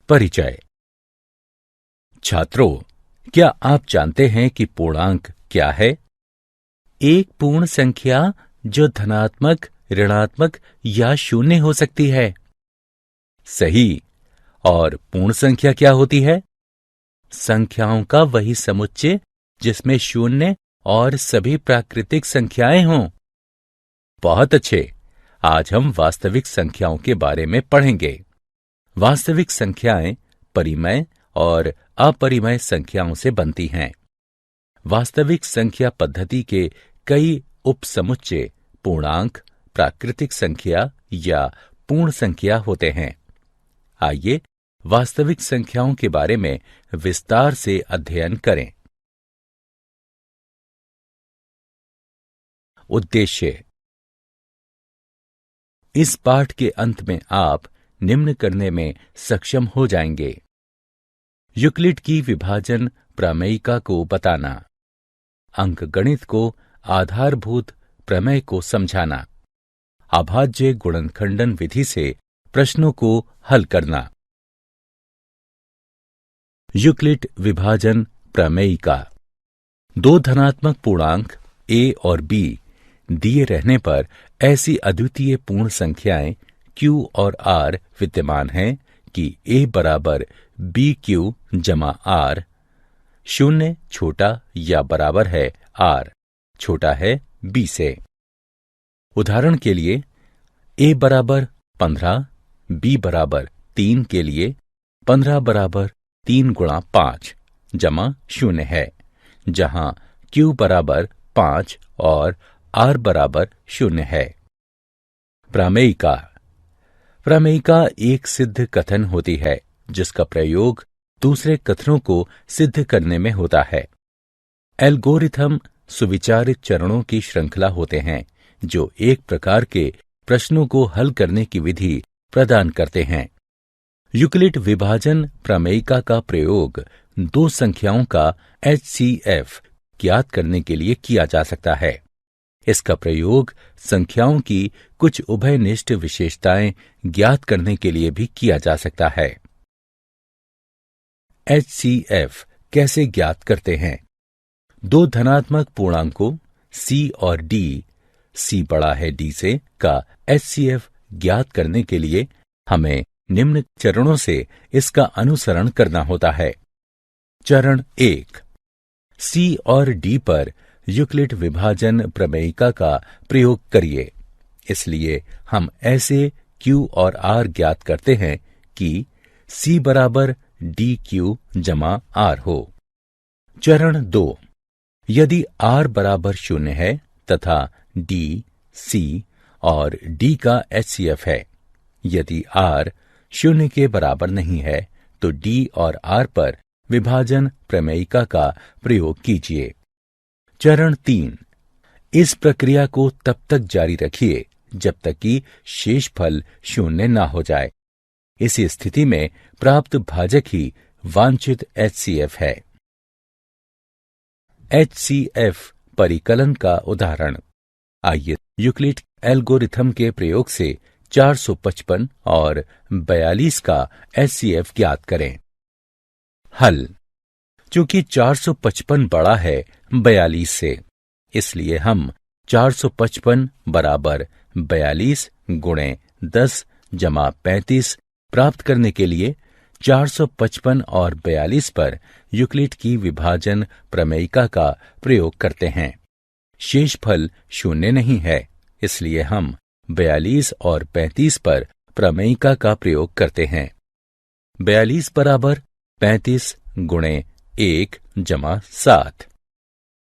परिचय। छात्रों, क्या आप जानते हैं कि पूर्णांक क्या है? एक पूर्ण संख्या जो धनात्मक, ऋणात्मक या शून्य हो सकती है। सही। और पूर्ण संख्या क्या होती है? संख्याओं का वही समुच्चय जिसमें शून्य और सभी प्राकृतिक संख्याएं हों। बहुत अच्छे। आज हम वास्तविक संख्याओं के बारे में पढ़ेंगे। वास्तविक संख्याएं परिमेय और अपरिमेय संख्याओं से बनती हैं। वास्तविक संख्या पद्धति के कई उपसमुच्चय पूर्णांक, प्राकृतिक संख्या या पूर्ण संख्या होते हैं। आइए वास्तविक संख्याओं के बारे में विस्तार से अध्ययन करें। उद्देश्य। इस पाठ के अंत में आप निम्न करने में सक्षम हो जाएंगे। यूक्लिड की विभाजन प्रमेयिका को बताना, अंकगणित को आधारभूत प्रमेय को समझाना, अभाज्य गुणनखंडन विधि से प्रश्नों को हल करना। यूक्लिड विभाजन प्रमेयिका। दो धनात्मक पूर्णांक a और b दिए रहने पर ऐसी अद्वितीय पूर्ण संख्याएं q और r विद्यमान हैं कि a बराबर bq जमा r, शून्य छोटा या बराबर है r, छोटा है b से। उदाहरण के लिए a बराबर 15, b बराबर 3 के लिए 15 बराबर 3 गुणा 5 जमा शून्य है, जहां q बराबर 5 और r बराबर शून्य है। प्रमेयिका। प्रमेयिका एक सिद्ध कथन होती है जिसका प्रयोग दूसरे कथनों को सिद्ध करने में होता है। एल्गोरिथम सुविचारित चरणों की श्रृंखला होते हैं जो एक प्रकार के प्रश्नों को हल करने की विधि प्रदान करते हैं। यूक्लिड विभाजन प्रमेयिका का प्रयोग दो संख्याओं का HCF ज्ञात करने के लिए किया जा सकता है। इसका प्रयोग संख्याओं की कुछ उभयनिष्ठ विशेषताएं ज्ञात करने के लिए भी किया जा सकता है। HCF कैसे ज्ञात करते हैं? दो धनात्मक पूर्णांकों C और D, C बड़ा है D से, का HCF ज्ञात करने के लिए हमें निम्न चरणों से इसका अनुसरण करना होता है। चरण 1। C और D पर यूक्लिड विभाजन प्रमेयिका का प्रयोग करिए। इसलिए हम ऐसे Q और R ज्ञात करते हैं कि C बराबर DQ जमा R हो। चरण 2। यदि R बराबर शून्य है तथा D, C और D का HCF है। यदि R शून्य के बराबर नहीं है तो D और R पर विभाजन प्रमेयिका का प्रयोग कीजिए। चरण 3। इस प्रक्रिया को तब तक जारी रखिए जब तक कि शेषफल शून्य ना हो जाए। इसी स्थिति में प्राप्त भाजक ही वांछित HCF है। HCF परिकलन का उदाहरण। आइए यूक्लिड एल्गोरिथम के प्रयोग से 455 और 42 का HCF ज्ञात करें। हल। चूंकि 455 बड़ा है 42 से, इसलिए हम 455 बराबर 42 गुणे 10 जमा 35 प्राप्त करने के लिए 455 और 42 पर यूक्लिड की विभाजन प्रमेयिका का प्रयोग करते हैं। शेषफल शून्य नहीं है, इसलिए हम 42 और 35 पर प्रमेयिका का प्रयोग करते हैं। 42 बराबर 35 गुणे 1 जमा 7।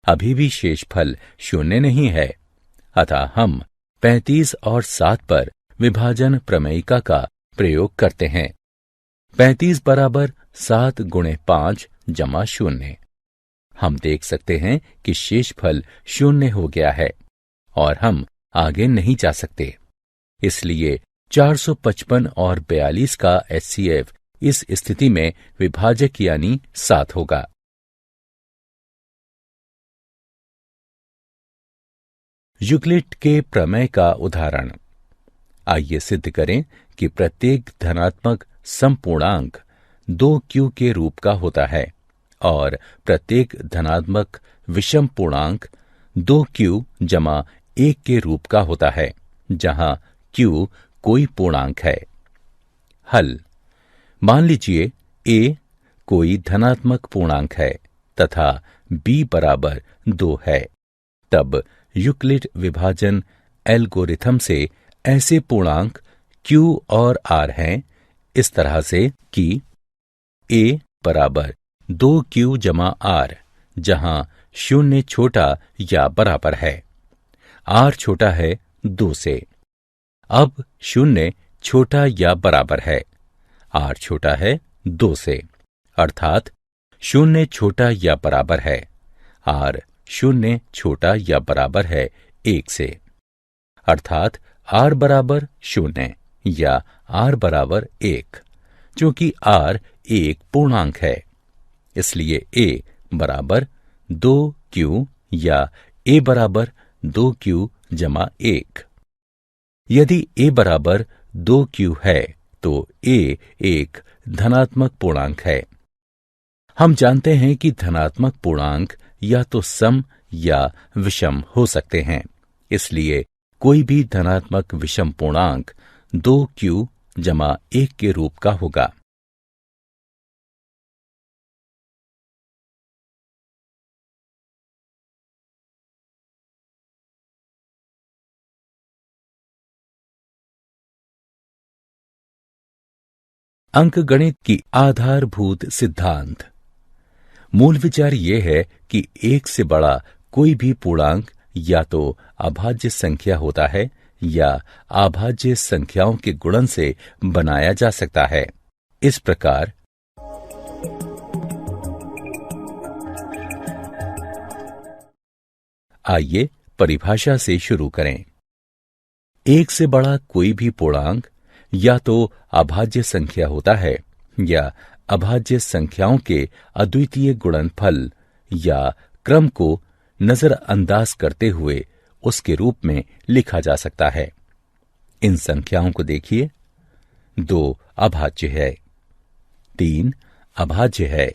अभी भी शेषफल शून्य नहीं है, अतः हम 35 और 7 पर विभाजन प्रमेयिका का प्रयोग करते हैं। 35 बराबर 7 गुणे 5 जमा 0। हम देख सकते हैं कि शेषफल शून्य हो गया है और हम आगे नहीं जा सकते। इसलिए 455 और 42 का HCF इस स्थिति में विभाजक यानी 7 होगा। यूक्लिड के प्रमेय का उदाहरण। आइए सिद्ध करें कि प्रत्येक धनात्मक समपूर्णांक 2q के रूप का होता है और प्रत्येक धनात्मक विषम पूर्णांक 2q जमा 1 के रूप का होता है, जहां q कोई पूर्णांक है। हल: मान लीजिए a कोई धनात्मक पूर्णांक है तथा b बराबर 2 है। तब यूक्लिड विभाजन एल्गोरिथम से ऐसे पूर्णांक q और r हैं इस तरह से कि a बराबर 2q जमा r, जहां 0 छोटा या बराबर है, r छोटा है 2 से। अब 0 छोटा या बराबर है, r छोटा है 2 से, अर्थात 0 छोटा या बराबर है, r 0 छोटा या बराबर है 1 से, अर्थात r बराबर 0 या r बराबर 1। चूंकि r एक पूर्णांक है, इसलिए a बराबर 2q या a बराबर 2q जमा 1। यदि a बराबर 2q है तो a एक धनात्मक पूर्णांक है। हम जानते हैं कि धनात्मक पूर्णांक या तो सम या विषम हो सकते हैं, इसलिए कोई भी धनात्मक विषम पूर्णांक 2q जमा 1 के रूप का होगा। अंकगणित की आधारभूत सिद्धांत। मूल विचार यह है कि एक से बड़ा कोई भी पूर्णांक या तो अभाज्य संख्या होता है या अभाज्य संख्याओं के गुणन से बनाया जा सकता है। इस प्रकार आइए परिभाषा से शुरू करें। एक से बड़ा कोई भी पूर्णांक या तो अभाज्य संख्या होता है या अभाज्य संख्याओं के अद्वितीय गुणनफल या क्रम को नजरअंदाज करते हुए उसके रूप में लिखा जा सकता है। इन संख्याओं को देखिए। 2 अभाज्य है, 3 अभाज्य है,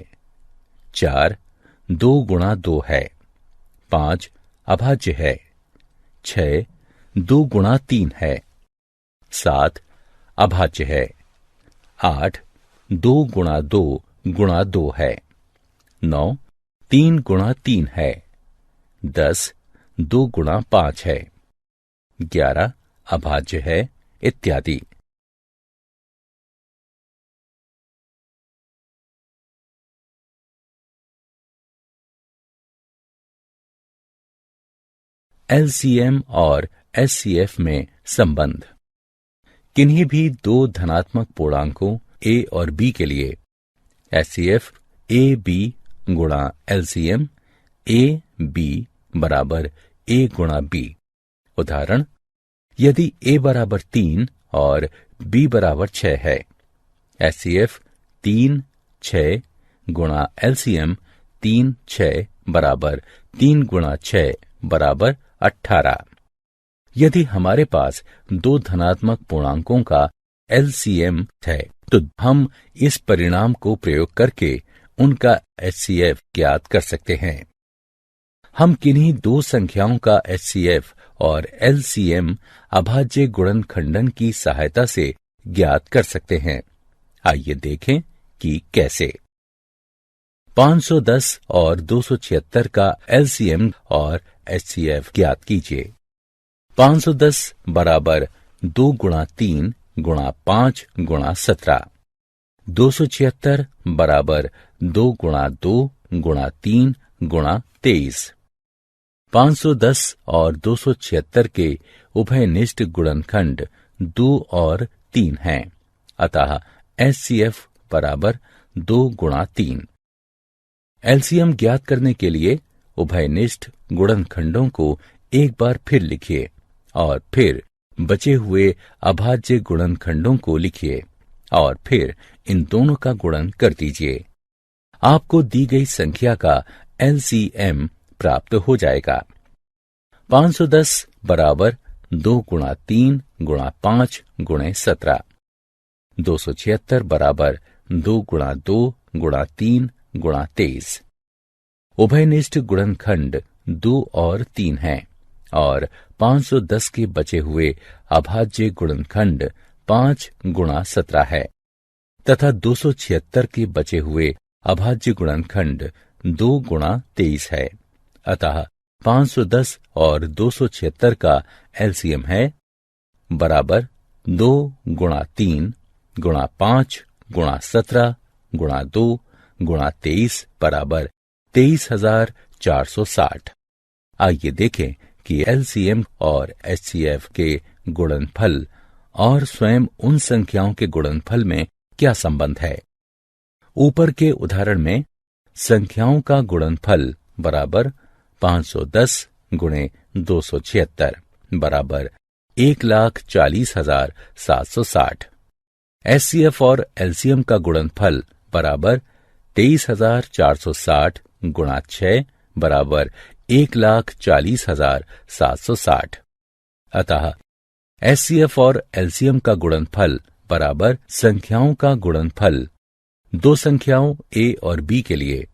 4 2 गुणा 2 है, 5 अभाज्य है, 6 2 गुणा 3 है, 7 अभाज्य है, 8 2 गुणा 2 गुणा 2 है, 9 3 गुणा 3 है, 10 2 गुणा 5 है, 11 अभाज्य है, इत्यादि। एलसीएम और एचसीएफ में संबंध। किन्हीं भी दो धनात्मक पूर्णांकों a और b के लिए एचसीएफ a b गुणा एलसीएम a b बराबर a गुणा b। उदाहरण: यदि a बराबर 3 और b बराबर 6 है, एचसीएफ 3 6 गुणा एलसीएम 3 6 बराबर 3 गुणा 6 बराबर 18। यदि हमारे पास दो धनात्मक पूर्णांकों का एलसीएम है तो हम इस परिणाम को प्रयोग करके उनका एचसीएफ ज्ञात कर सकते हैं। हम किन्हीं दो संख्याओं का एचसीएफ और एलसीएम अभाज्य गुणनखंडन की सहायता से ज्ञात कर सकते हैं। आइए देखें कि कैसे। 510 और 276 का एलसीएम और एचसीएफ ज्ञात कीजिए। 510 बराबर 2 गुणा 3 गुणा 5 गुणा 17। 276 बराबर 2 गुणा 2 गुणा 3 गुणा 23। 510 और 276 के उभयनिष्ठ गुणनखंड 2 और 3 हैं, अतः एचसीएफ बराबर 2 गुणा 3। एलसीएम ज्ञात करने के लिए उभयनिष्ठ गुणनखंडों को एक बार फिर लिखिए और फिर बचे हुए अभाज्य गुणनखंडों को लिखिए और फिर इन दोनों का गुणन कर दीजिए। आपको दी गई संख्या का एलसीएम प्राप्त हो जाएगा। 510 बराबर 2 गुणा 3 गुणा 5 गुणे 17। 276 बराबर 2 गुणा 2 गुणा 3 गुणा 23। उभयनिष्ठ गुणनखंड 2 और 3 हैं और 510 के बचे हुए अभाज्य गुणनखंड 5 गुणा 17 है तथा 276 के बचे हुए अभाज्य गुणनखंड 2 गुणा 23 है। अतः 510 और 276 का एलसीएम है बराबर 2 गुणा 3 गुणा 5 गुणा 17 गुणा 2 गुणा 23 बराबर 23,460। आइए देखें कि एलसीएम और एचसीएफ के गुणनफल और स्वयं उन संख्याओं के गुणनफल में क्या संबंध है। ऊपर के उदाहरण में संख्याओं का गुणनफल बराबर 510 गुणे 276 बराबर 1,40,760। एचसीएफ और एलसीएम का गुणनफल बराबर 23,460 गुणा 6 बराबर 1,40,760। अतः एचसीएफ और एलसीएम का गुणनफल बराबर संख्याओं का गुणनफल दो संख्याओं ए और बी के लिए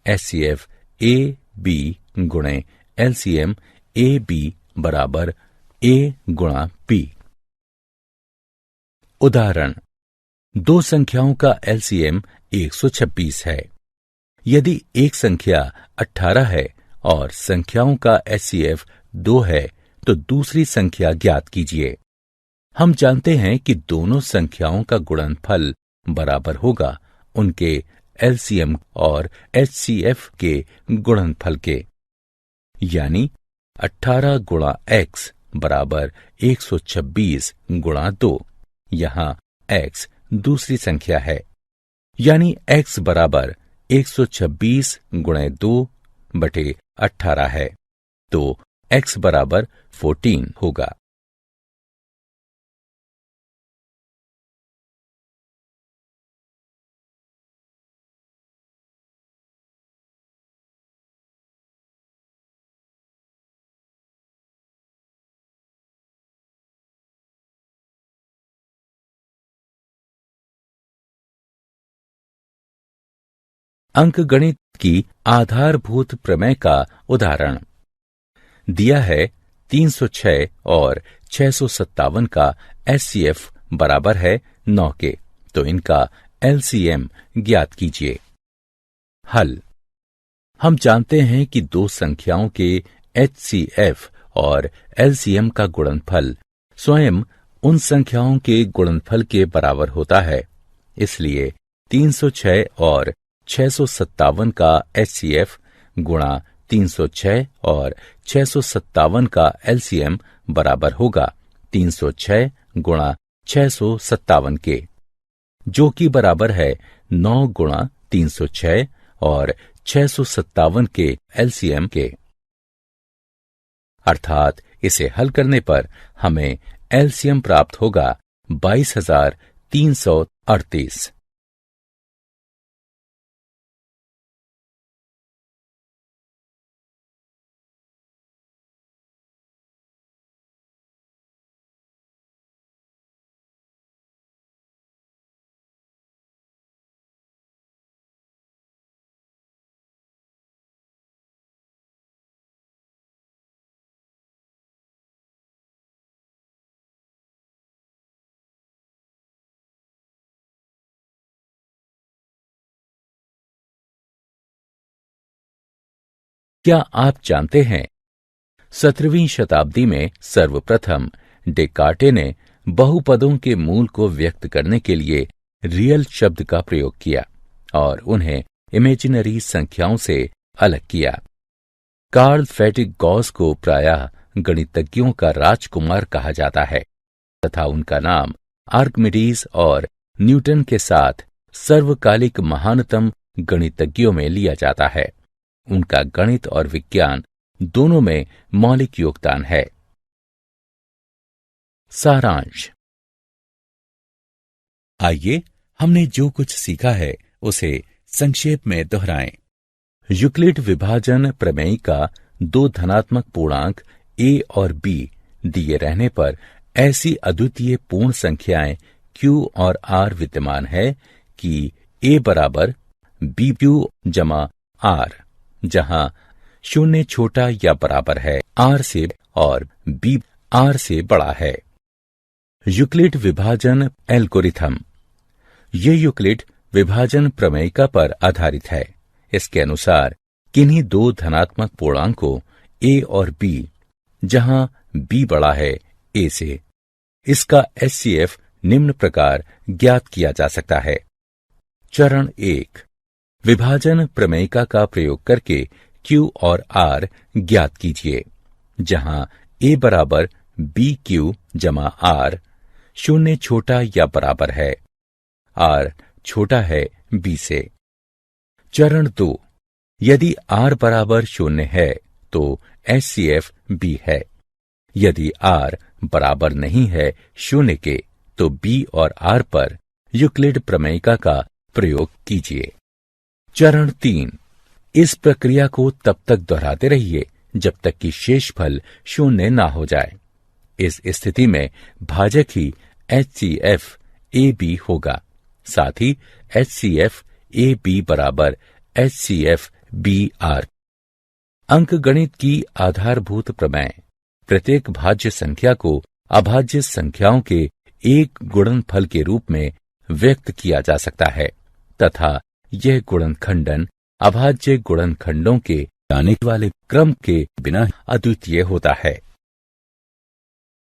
एचसीएफ ए बी गुणे एलसीएम ए बी बराबर ए गुणा बी। उदाहरण, दो संख्याओं का एलसीएम 126 है। यदि एक संख्या 18 है और संख्याओं का एचसीएफ 2 है तो दूसरी संख्या ज्ञात कीजिए। हम जानते हैं कि दोनों संख्याओं का गुणनफल बराबर होगा उनके एलसीएम और एचसीएफ के गुणनफल के, यानी 18 गुणा x बराबर 126 गुणा 2। यहां x दूसरी संख्या है, यानी x बराबर 126 गुणे 2 बटे 18 है, तो x बराबर 14 होगा। अंकगणित की आधारभूत प्रमेय का उदाहरण दिया है। 306 और 657 का एचसीएफ बराबर है 9 के, तो इनका एलसीएम ज्ञात कीजिए। हल, हम जानते हैं कि दो संख्याओं के एचसीएफ और एलसीएम का गुणनफल स्वयं उन संख्याओं के गुणनफल के बराबर होता है। इसलिए 306 और 657 का एचसीएफ गुणा 306 और 657 का एलसीएम बराबर होगा 306 गुणा 657 के, जो कि बराबर है 9 गुणा 306 और 657 के एलसीएम के। अर्थात इसे हल करने पर हमें एलसीएम प्राप्त होगा 22,338। क्या आप जानते हैं 17वीं शताब्दी में सर्वप्रथम डेकार्टे ने बहुपदों के मूल को व्यक्त करने के लिए रियल शब्द का प्रयोग किया और उन्हें इमेजिनरी संख्याओं से अलग किया। कार्ल फ्रेडरिक गॉस को प्रायः गणितज्ञों का राजकुमार कहा जाता है तथा उनका नाम आर्किमिडीज और न्यूटन के साथ सर्वकालिक महानतम गणितज्ञों में लिया जाता है। उनका गणित और विज्ञान दोनों में मौलिक योगदान है। सारांश, आइए हमने जो कुछ सीखा है उसे संक्षेप में दोहराएं। यूक्लिड विभाजन प्रमेय का दो धनात्मक पूर्णांक a और b दिए रहने पर ऐसी अद्वितीय पूर्ण संख्याएं q और r विद्यमान है कि A बराबर BQ जमा R, जहां शून्य छोटा या बराबर है R से और B R से बड़ा है। यूक्लिड विभाजन एल्गोरिथम। ये यूक्लिड विभाजन प्रमेयिका पर आधारित है। इसके अनुसार किन्हीं दो धनात्मक पूर्णांकों A और B, जहां B बड़ा है A से, इसका HCF निम्न प्रकार ज्ञात किया जा सकता है। चरण 1, विभाजन प्रमेयिका का प्रयोग करके Q और R ज्ञात कीजिए, जहां A बराबर BQ जमा R, शून्य छोटा या बराबर है R छोटा है B से। चरण 2, यदि R बराबर शून्य है तो HCF B है। यदि R बराबर नहीं है शून्य के तो B और R पर यूक्लिड प्रमेयिका का प्रयोग कीजिए। चरण 3, इस प्रक्रिया को तब तक दोहराते रहिए जब तक कि शेषफल शून्य ना हो जाए। इस स्थिति में भाजक ही HCF AB होगा। साथ ही HCF AB बराबर HCF BR। अंकगणित की आधारभूत प्रमेय प्रत्येक भाज्य संख्या को अभाज्य संख्याओं के एक गुणनफल के रूप में व्यक्त किया जा सकता है तथा यह गुणनखंडन अभाज्य गुणनखंडों के आने वाले क्रम के बिना अद्वितीय होता है।